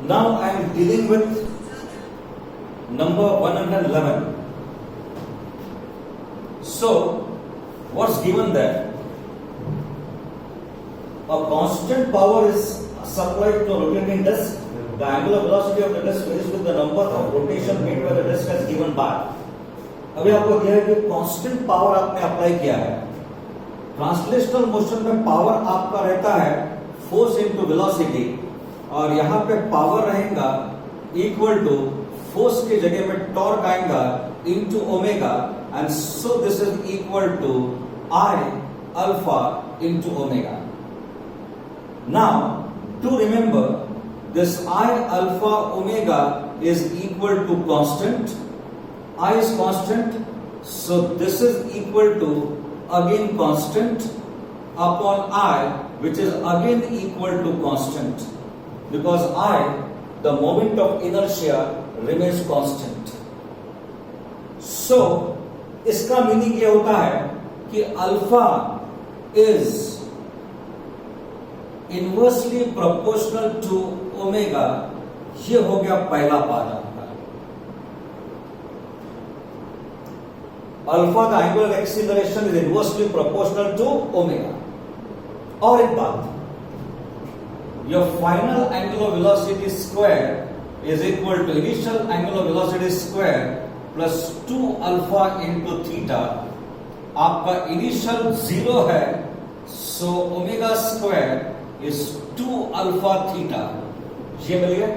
Now I am dealing with number 111. So what's given there? A constant power is supplied to a rotating disk. The angular velocity of the disk varies with the number of rotation made by the disk as given by. अभी आपको दिया है कि constant power आपने apply किया है. Translational motion में power आपका रहता है फोर्स इनटू वेलोसिटी, और यहां पे पावर रहेगा इक्वल टू फोर्स की जगह में टॉर्क आएगा into omega, and so this is equal to I alpha into omega. Now to remember, this I alpha omega is equal to constant. I is constant, so this is equal to again constant upon I, which is again equal to constant, because I, the moment of inertia, remains constant. So इसका meaning ये होता है कि alpha is inversely proportional to omega. ये हो गया पहला part आपका. अल्फा का angular acceleration is inversely proportional to omega. और एक बात, your final angular velocity square is equal to initial angular velocity square plus 2 alpha into theta. आपका इनिशियल 0 है, so omega square is 2 alpha theta. ये मिल गया.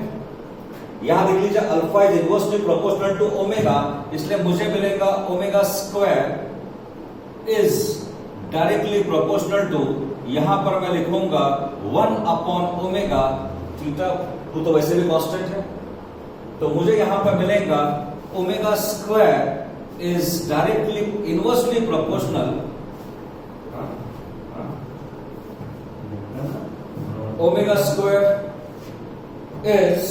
यहां देख लीजिए, alpha is inversely proportional to omega, इसलिए मुझे मिलेगा omega square is directly proportional to, यहां पर मैं लिखूंगा 1 अपॉन ओमेगा थीटा. तो वैसे भी कांस्टेंट है, तो मुझे यहां पर मिलेगा omega square is directly inversely proportional omega square is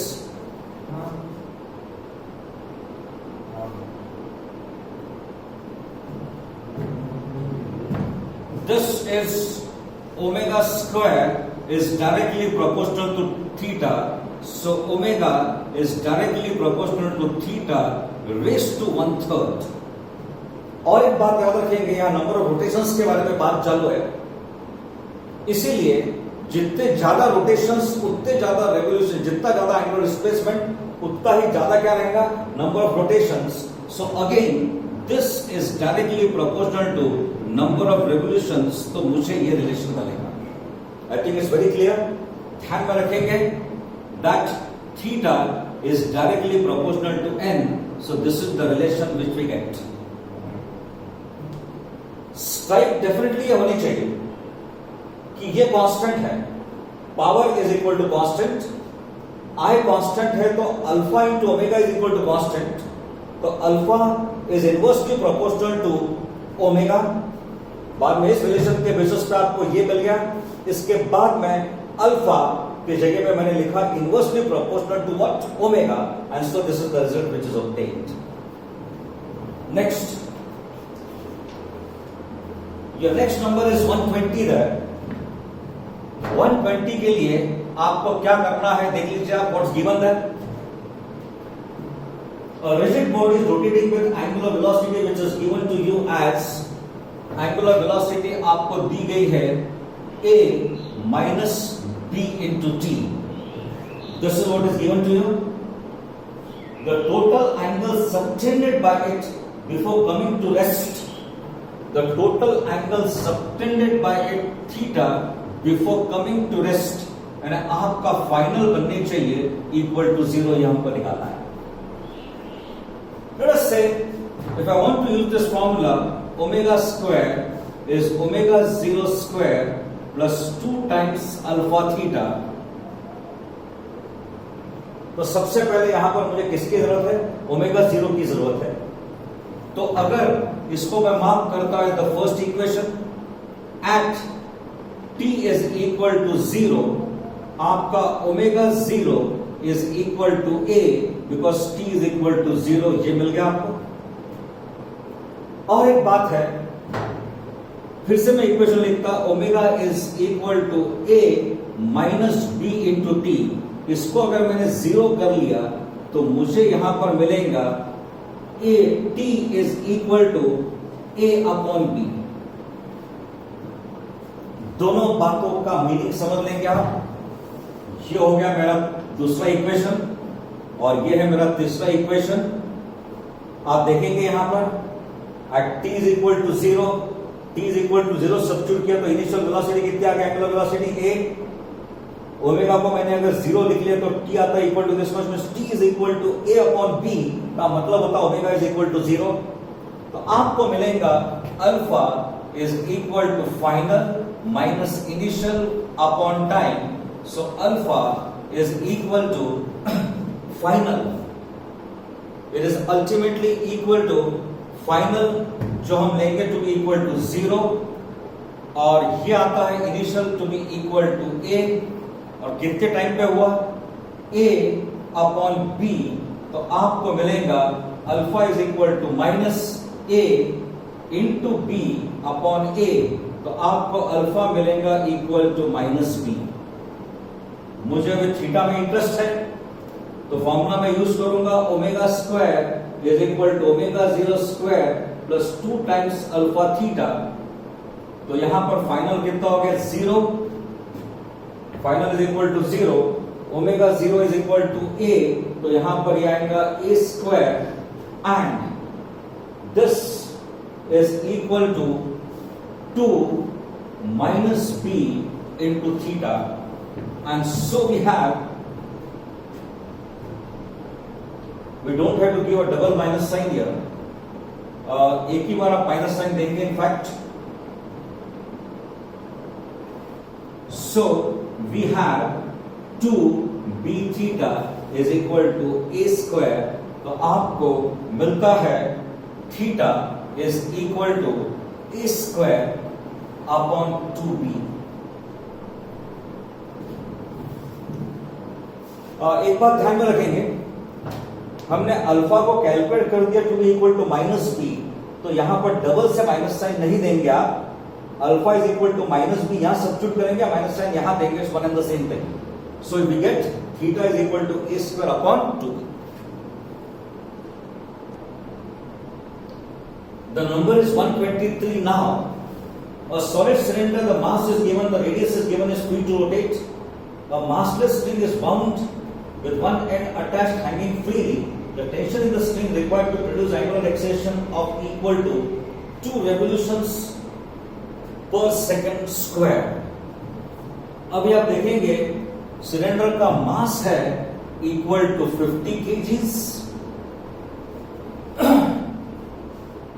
omega square is directly proportional to theta, so omega is directly proportional to theta raised to 1/3. और एक बात याद रखेंगे, यहां नंबर ऑफ रोटेशंस के बारे में बात चालू है, इसीलिए जितने ज्यादा रोटेशंस उतने ज्यादा रेवोल्यूशन, जितना ज्यादा एंगुलर डिस्प्लेसमेंट उतना ही ज्यादा क्या रहेगा, number of rotations. So again this is directly proportional to number of revolutions, तो मुझे ये रिलेशन मिलेगा. I think it's very clear. ध्यान में रखेंगे that theta is directly proportional to N, so this is the relation which we get. Strike definitely ये होनी चाहिए कि ये कांस्टेंट है, power is equal to constant, I constant है, तो alpha into omega is equal to constant, तो alpha is inversely proportional to omega. बाद में इस रिलेशन के बेसिस पे आपको ये मिल गया. इसके बाद में अल्फा की जगह में मैंने लिखा inversely proportional to what, omega, and so this is the result which is obtained. Next, your next number is 120 there. 120 के लिए आपको क्या करना है, देख लीजिए आप. What's given that, a rigid body is rotating with angular velocity which is given to you as angular velocity आपको दी गई है a minus b into t. This is what is given to you. The total angle subtended by it before coming to rest, the total angle subtended by it theta before coming to rest, and आपका final बनने चाहिए equal to 0. यहां पर निकालना है. Let us say if I want to use this formula, omega square is omega 0 square plus 2 times alpha theta. तो सबसे पहले यहां पर मुझे किसकी जरूरत है, ओमेगा 0 की जरूरत है. तो अगर इसको मैं मार्क करता हूं the first equation, at t is equal to 0, आपका omega 0 is equal to a because t is equal to 0. ये मिल गया आपको. और एक बात है, फिर से मैं इक्वेशन लिखता, omega is equal to a minus b into T. इसको अगर मैंने 0 कर लिया तो मुझे यहां पर मिलेगा A T is equal to A upon B. दोनों बातों का मीनिंग समझ लेंगे आप। ये हो गया मेरा दूसरा इक्वेशन और ये है मेरा तीसरा इक्वेशन। आप देखेंगे यहां पर at T is equal to 0, T is equal to 0 substitute किया तो इनिशियल वेलोसिटी कितनी आ गई, एंगुलर वेलोसिटी ए। ओमेगा को मैंने अगर 0 लिख लिया तो टी आता है equal to this much, T is equal to A upon B का मतलब होता है ओमेगा इज इक्वल टू 0। तो आपको मिलेगा alpha is equal to final minus initial upon time. So alpha is equal to final, it is ultimately equal to final जो हम लेंगे टू बी इक्वल टू 0 और ये आता है initial to be equal to A और कितने time पे हुआ a अपॉन बी। तो आपको मिलेगा alpha is equal to minus A into B upon A. तो आपको अल्फा मिलेगा इक्वल टू माइनस बी। मुझे अभी थीटा में इंटरेस्ट है तो फॉर्मूला में यूज करूंगा omega square is equal to omega 0 square plus 2 times alpha theta. तो यहां पर फाइनल कितना हो गया 0, final is equal to 0, omega 0 is equal to A. तो यहां पर ये आएगा A square and this is equal to 2 minus B into theta and so we have, we don't have to give a double minus sign here. एक ही बार आप minus sign देंगे in fact. So we have 2b theta is equal to a square. तो आपको मिलता है theta is equal to a square upon 2b. एक बात ध्यान में रखेंगे, हमने अल्फा को कैलकुलेट कर दिया to be equal to minus B. तो यहां पर डबल से माइनस साइन नहीं देंगे आप। Alpha is equal to minus B यहां सब्स्टिट्यूट करेंगे, माइनस साइन यहां देंगे, one and the same thing. So we get theta is equal to A square upon 2b। The number is 123 now. A solid cylinder, the mass is given, the radius is given, is free to rotate. A massless string is bound with one end attached hanging freely. The tension in the string required to produce angular acceleration of equal to 2 revolutions per second square. अभी आप देखेंगे cylinder का मास है equal to 50 kgs,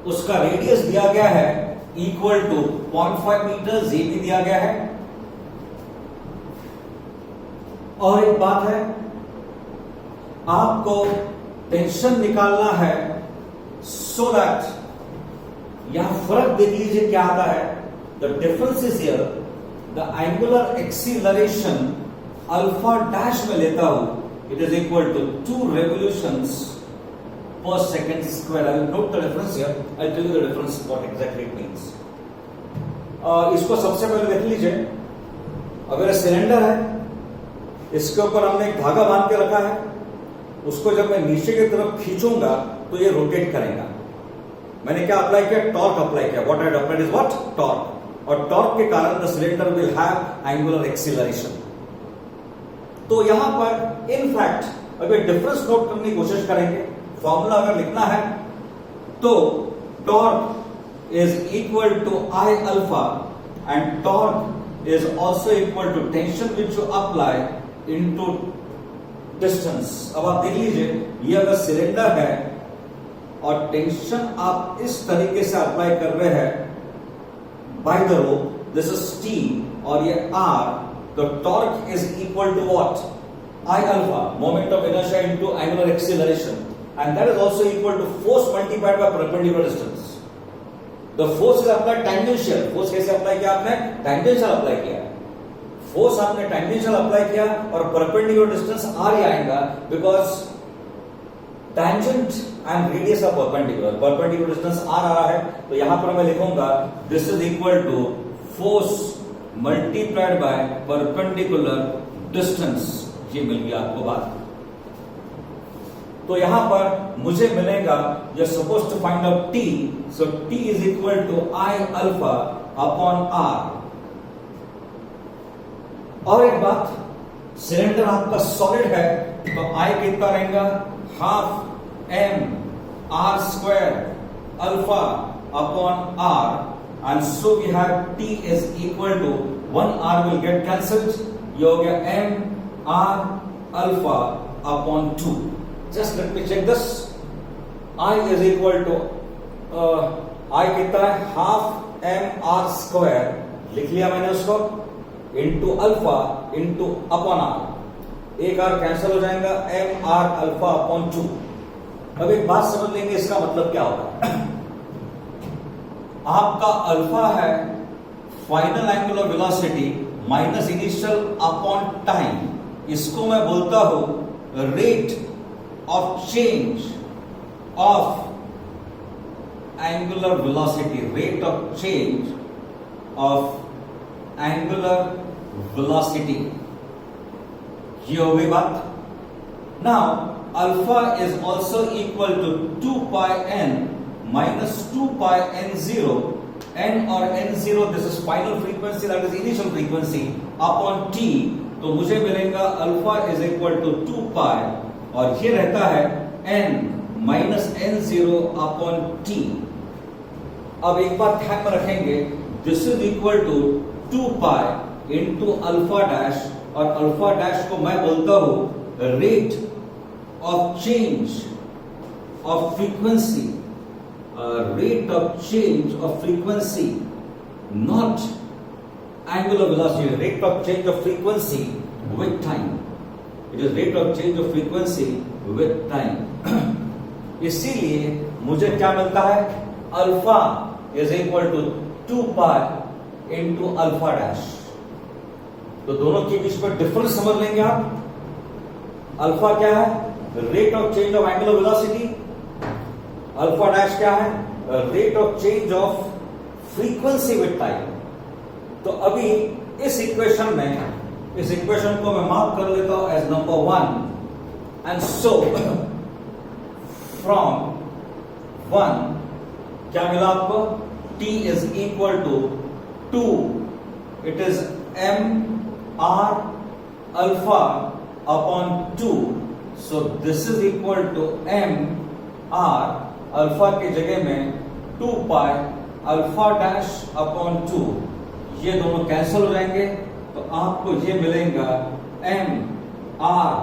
उसका radius दिया गया है equal to 0.5 metre, ये भी दिया गया है। और एक बात है, आपको टेंशन निकालना है सो दैट यहां फर्क देख लीजिए क्या आता है। The difference is here, the angular acceleration alpha dash में लेता हूं, it is equal to 2 revolutions per second square. I will note the difference here. I'll tell you the difference what exactly it means. इसको सबसे पहले देख लीजिए। अगर cylinder है, इसके ऊपर हमने एक धागा बांध के रखा है, उसको जब मैं नीचे की तरफ खींचूंगा तो ये रोटेट करेगा। मैंने क्या अप्लाई किया, टॉर्क अप्लाई किया। What I applied is what, torque. और टॉर्क के कारण the cylinder will have angular acceleration. तो यहां पर इन फैक्ट अगर डिफरेंस नोट करने की कोशिश करेंगे, फॉर्मूला अगर लिखना है तो torque is equal to I alpha and torque is also equal to tension which you apply into distance. अब आप देख लीजिए, ये अगर सिलेंडर है और टेंशन आप इस तरीके से अप्लाई कर रहे हैं by the rope, this is T और ये आर, तो torque is equal to what, I alpha, moment of inertia into angular acceleration, and that is also equal to force multiplied by perpendicular distance. The force is applied tangential. Force कैसे apply किया आपने, tangential apply किया। Force आपने tangential apply किया और perpendicular distance R ही आएगा, because tangent and radius of perpendicular, perpendicular distance are आ रहा है। तो यहां पर मैं लिखूंगा this is equal to force multiplied by perpendicular distance. ये मिल गया आपको बात। तो यहां पर मुझे मिलेगा, you are suppose to find out T, so T is equal to I alpha upon R. और एक बात, सिलेंडर आपका सॉलिड है तो आई कितना रहेगा, half M R square alpha upon R, and so we have t is equal to 1 r will get cancelled, ये हो गया m r alpha upon 2. Just let me check this. I is equal to I कितना है, half m r square लिख लिया मैंने उसको, into alpha into upon R, एक आर कैंसिल हो जाएगा, m r अल्फा अपॉन 2। अब एक बात समझ लेंगे इसका मतलब क्या होगा। आपका अल्फा है final angular velocity minus initial upon time, इसको मैं बोलता हूं rate of change of angular velocity, rate of change of angular velocity. ये हो गई बात। Now alpha is also equal to 2 pi n minus 2 pi n0, n और n0 this is final frequency, that is initial frequency, upon t, तो मुझे मिलेगा alpha is equal to 2 पाई और ये रहता है n minus n0 upon t। अब एक बात ध्यान में रखेंगे, this is equal to 2 pi into alpha dash, और अल्फा डैश को मैं बोलता हूं rate of change of frequency, rate of change of frequency, not angular velocity, rate of change of frequency with time. It is rate of change of frequency with time. इसीलिए मुझे क्या मिलता है, alpha is equal to 2 pi into alpha dash. तो दोनों के बीच में डिफरेंस समझ लेंगे आप। अल्फा क्या है, rate of change of angular velocity, alpha dash क्या है, rate of change of frequency with time. तो अभी इस इक्वेशन में, इस इक्वेशन को मैं मार्क कर लेता हूं as number 1, and so from 1 क्या मिला आपको, t is equal to 2, it is m r alpha upon 2, so this is equal to m r alpha की जगह में 2 पाई अल्फा डैश अपॉन 2, ये दोनों कैंसिल हो जाएंगे, तो आपको ये मिलेगा m r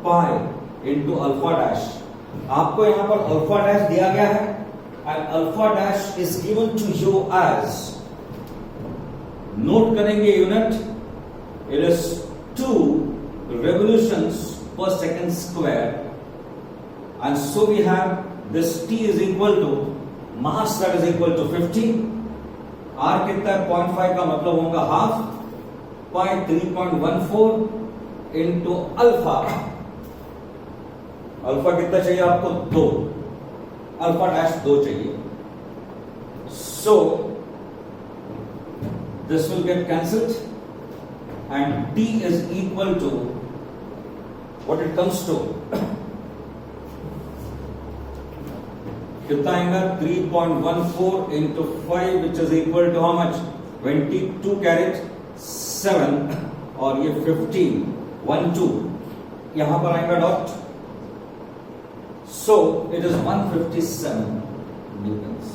pi into alpha dash. आपको यहां पर अल्फा डैश दिया गया है and alpha dash is given to you as, note करेंगे unit, it is 2 revolutions per second square, and so we have this t is equal to mass that is equal to 50, r कितना है 0.5 का मतलब होगा half पाई 3.14 into alpha, alpha कितना चाहिए आपको 2, alpha dash 2 चाहिए, so this will get cancelled and t is equal to what it comes to, कितना आएगा 3.14 into 5 which is equal to how much, 22 caret 7, और ये 15 1 2 यहां पर आएगा dot, so it is 157 newtons.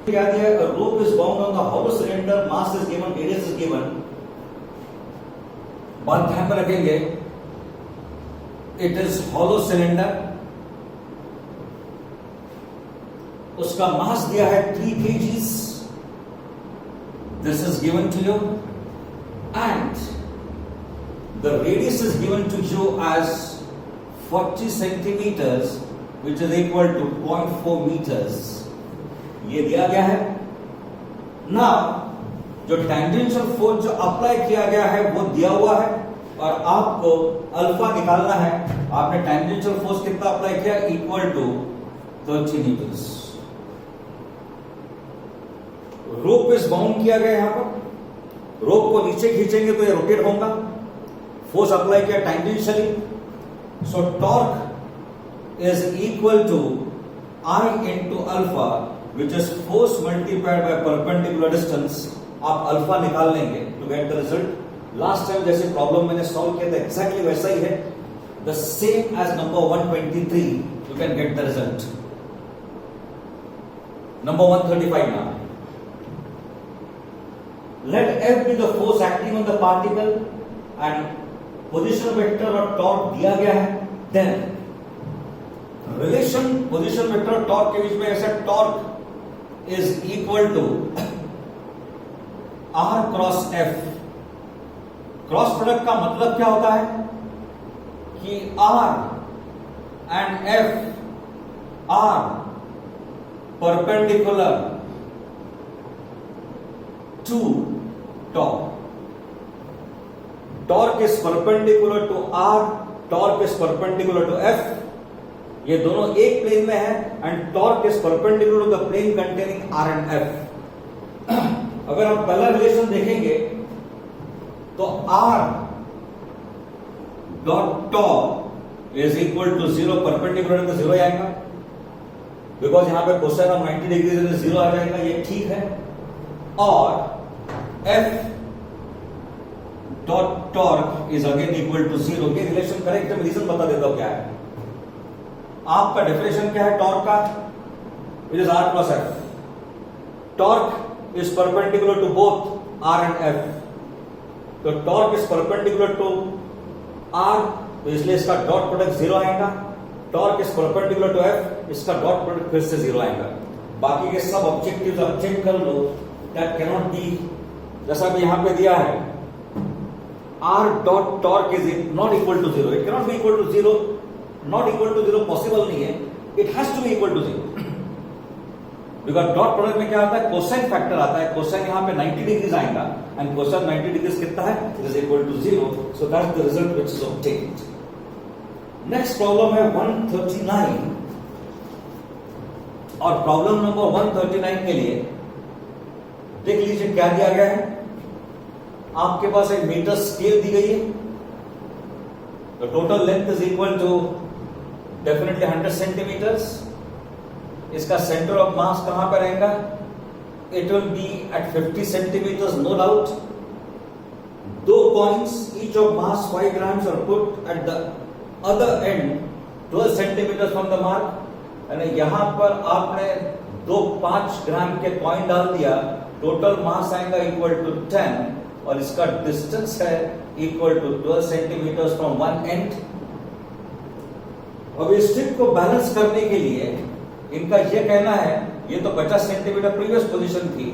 क्या दिया, rope is bound on the hollow cylinder, mass is given, radius is given. बात ध्यान में रखेंगे, इट इज हॉलो सिलेंडर, उसका मास दिया है 3 kgs, this is given to you, and the radius is given to you as 40 centimeters, which is equal to 0.4 meters. ये दिया गया है ना। जो टेंजेंशियल फोर्स जो अप्लाई किया गया है वो दिया हुआ है, और आपको अल्फा निकालना है। आपने टेंजेंशियल फोर्स कितना अप्लाई किया, equal to 30 newtons. Rope is bound किया गया यहां पर, रोप को नीचे खींचेंगे तो ये रोटेट होगा, फोर्स अप्लाई किया tangentially, so torque is equal to I into alpha which is force multiplied by perpendicular distance. आप अल्फा निकाल लेंगे to get the result. Last time जैसे प्रॉब्लम मैंने सॉल्व किया था एग्जैक्टली वैसा ही है, the same as number 123. You can get the result. Number 135 now. Let F be the force acting on the particle and position vector और torque दिया गया है. Then रिलेशन पोजिशन वेक्टर और टॉर्क के बीच में ऐसा torque is equal to R cross F. Cross product का मतलब क्या होता है कि R and F are perpendicular to torque. Torque is perpendicular to R, torque is perpendicular to F. ये दोनों एक प्लेन में है and torque is perpendicular to the plane containing R and F. अगर आप पहला रिलेशन देखेंगे तो R dot torque is equal to 0, perpendicular तो 0 आएगा बिकॉज यहां पे कोसाइन ऑफ 90 डिग्री 0 आ जाएगा, ये ठीक है. और F dot torque is again equal to 0. ये रिलेशन करेक्ट है. रीजन बता देता हूं क्या है. आपका डेफिनेशन क्या है टॉर्क का? It is R plus F. Torque is perpendicular to both R and F. तो torque is perpendicular to R, तो इसलिए इसका डॉट प्रोडक्ट 0 आएगा. Torque is perpendicular to F, इसका डॉट प्रोडक्ट फिर से 0 आएगा. बाकी के सब ऑब्जेक्टिव्स आप चेक कर लो. दैट कैन नॉट बी, जैसा कि यहां पे दिया है R dot torque is not equal to 0. It can not be equal to 0. Not equal to 0 possible नहीं है. It has to be equal to 0 because dot product में क्या आता है, कोसाइन फैक्टर आता है. कोसाइन यहां पे 90 डिग्रीज आएगा एंड कोसाइन 90 डिग्रीज कितना है, it is equal to 0. So that's the result which is obtained. Next problem है 139 और प्रॉब्लम नंबर 139 के लिए देख लीजिए क्या दिया गया है. आपके पास एक मीटर स्केल दी गई है. The total length is equal to definitely 100 centimeters. इसका center of mass कहां पर रहेगा? It will be at 50 centimeters, no doubt. दो coins, each of mass 5 grams are put at the other end 12 centimeters from the mark. यानी यहां पर आपने दो 5 ग्राम के कॉइन डाल दिया. टोटल मास आएगा इक्वल टू 10 और इसका डिस्टेंस है equal to 12 centimetre from one end. अब इस स्ट्रिप को बैलेंस करने के लिए इनका यह कहना है, ये तो 50 सेंटीमीटर प्रीवियस पोजीशन थी,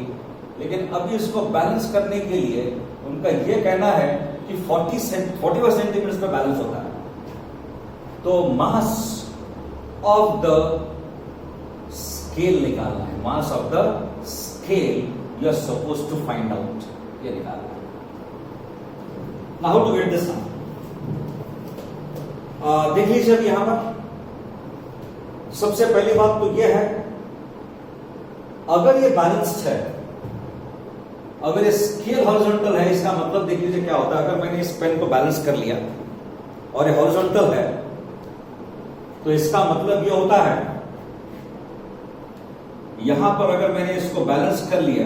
लेकिन अभी इसको बैलेंस करने के लिए उनका यह कहना है कि 40 सेंटीमीटर पे बैलेंस होता है. तो मास ऑफ द स्केल निकालना है. Mass of the scale you are suppose to find out, ये निकालना है. Now how to get this now? देख लीजिए अब यहां पर सबसे पहली बात तो यह है, अगर ये बैलेंस्ड है, अगर ये स्केल हॉरिजॉन्टल है, इसका मतलब देख लीजिए क्या होता है. अगर मैंने इस पेन को बैलेंस कर लिया और ये हॉरिजॉन्टल है, तो इसका मतलब ये होता है यहां पर अगर मैंने इसको बैलेंस कर लिया,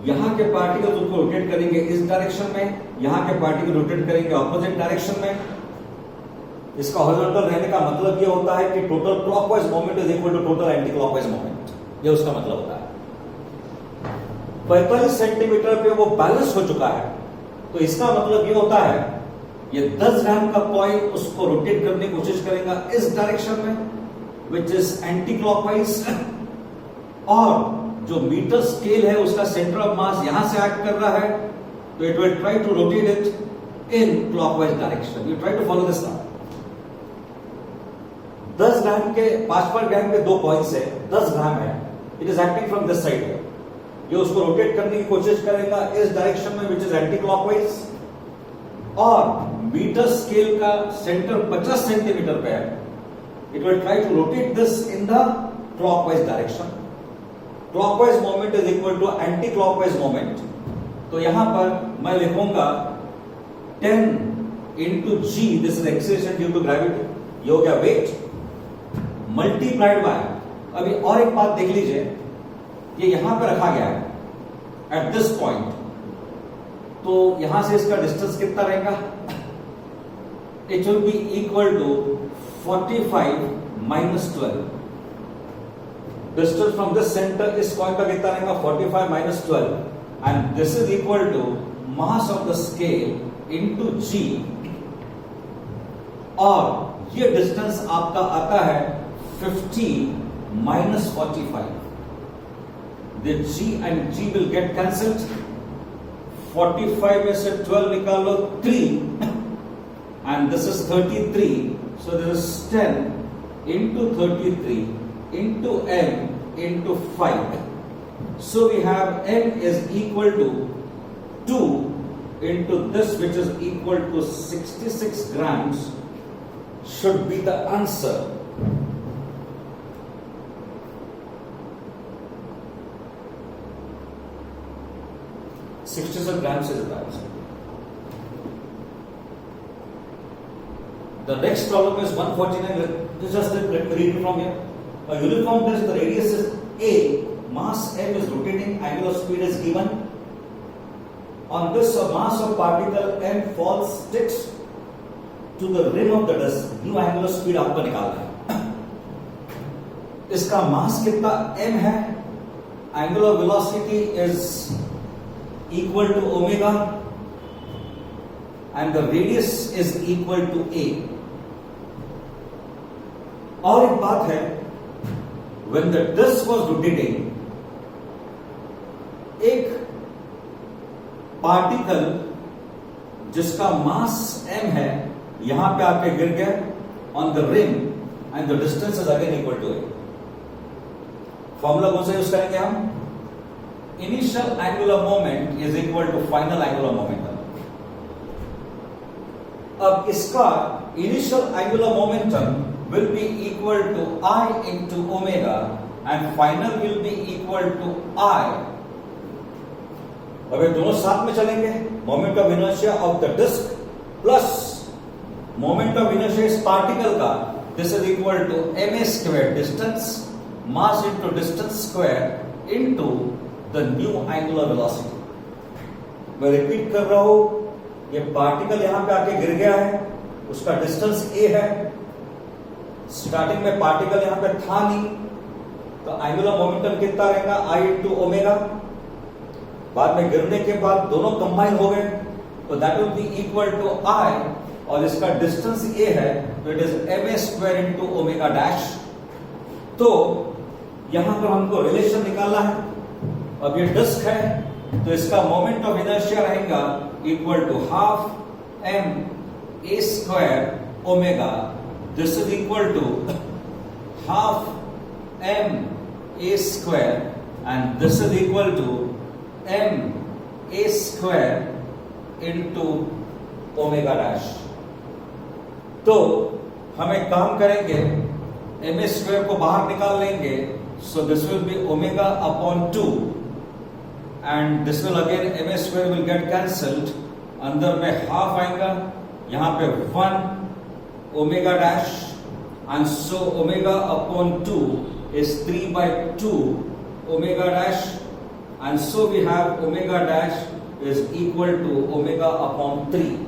यहां के पार्टिकल उसको रोटेट करेंगे इस डायरेक्शन में, यहां के पार्टिकल रोटेट करेंगे ऑपोजिट डायरेक्शन में. इसका हॉरिजॉन्टल रहने का मतलब यह होता है कि total clockwise moment is equal to total anti clockwise moment. ये उसका मतलब होता है. 45 सेंटीमीटर पे वो बैलेंस हो चुका है, तो इसका मतलब ये होता है ये 10 ग्राम का कॉइन उसको रोटेट करने की कोशिश करेगा इस डायरेक्शन में विच इज एंटी क्लॉकवाइज, और जो मीटर स्केल है उसका सेंटर ऑफ मास यहां से एक्ट कर रहा है, तो it will try to rotate it in clockwise direction. You try to follow this now. 10 gram के 5 ग्राम के दो कॉइन्स है, 10 ग्राम है, it is acting from this side है. ये उसको रोटेट करने की कोशिश करेगा इस डायरेक्शन में विच इज एंटी क्लॉकवाइज, और मीटर स्केल का सेंटर 50 सेंटीमीटर पे है. It will try to rotate this in the clockwise direction. Clockwise moment is equal to anti-clockwise moment. तो यहां पर मैं लिखूंगा 10 into g, this is acceleration due to gravity, ये हो गया वेट, मल्टीप्लाइड बाय, अभी और एक बात देख लीजिए, ये यहां पर रखा गया है एट दिस पॉइंट, तो यहां से इसका डिस्टेंस कितना रहेगा, it will be equal to 45 minus 12. Distance from this center इस पॉइंट का कितना रहेगा 45 minus 12, and this is equal to mass of the scale into g, और ये डिस्टेंस आपका आता है 50 minus 45. The g and g will get cancelled. 45 में से 12 निकाल लो 3, and this is 33, so this is 10 into 33 into m into 5. So we have m is equal to 2 into this, which is equal to 66 grams, should be the answer. grams is the answer. The next problem is 149. Just let me read it from here. A uniform disk, the radius is a, mass m is rotating, angular speed is given. On this, a mass of particle m falls, sticks to the rim of the disk. New angular speed आपको निकालना है. इसका मास कितना m है, angular velocity is equal to omega, and the radius is equal to a. और एक बात है, when the disk was rotating, एक पार्टिकल जिसका मास m है यहां पे आके गिर गया on the rim, and the distance is again equal to a. Formula कौन सा यूज करेंगे हम, initial angular moment is equal to final angular momentum. अब इसका initial angular momentum will be equal to I into omega, and final will be equal to I. अब ये दोनों साथ में चलेंगे, moment of inertia of the disc plus moment of inertia इस particle का, this is equal to ma square, distance mass into distance square into the new angular velocity. मैं repeat कर रहा हूं, ये पार्टिकल यहां पे आके गिर गया है, उसका डिस्टेंस a है. स्टार्टिंग में पार्टिकल यहां पे था नहीं, तो एंगुलर मोमेंटम कितना रहेगा I इंटू ओमेगा. बाद में गिरने के बाद दोनों कंबाइन हो गए, तो that will be equal to I, और इसका डिस्टेंस a है, तो इट इज ma square into omega dash. तो यहां पर हमको रिलेशन निकालना है. अब ये डिस्क है, तो इसका मोमेंट ऑफ इनर्शिया रहेगा equal to half m a square omega. This is equal to half m a square, and this is equal to m a square into omega dash. तो हम एक काम करेंगे, m a square को बाहर निकाल लेंगे, so this will be omega upon 2, and this will again m a square will get cancelled. अंदर में हाफ आएगा, यहां पे 1 omega dash, and so omega upon 2 is 3 by 2 omega dash, and so we have omega dash is equal to omega upon 3.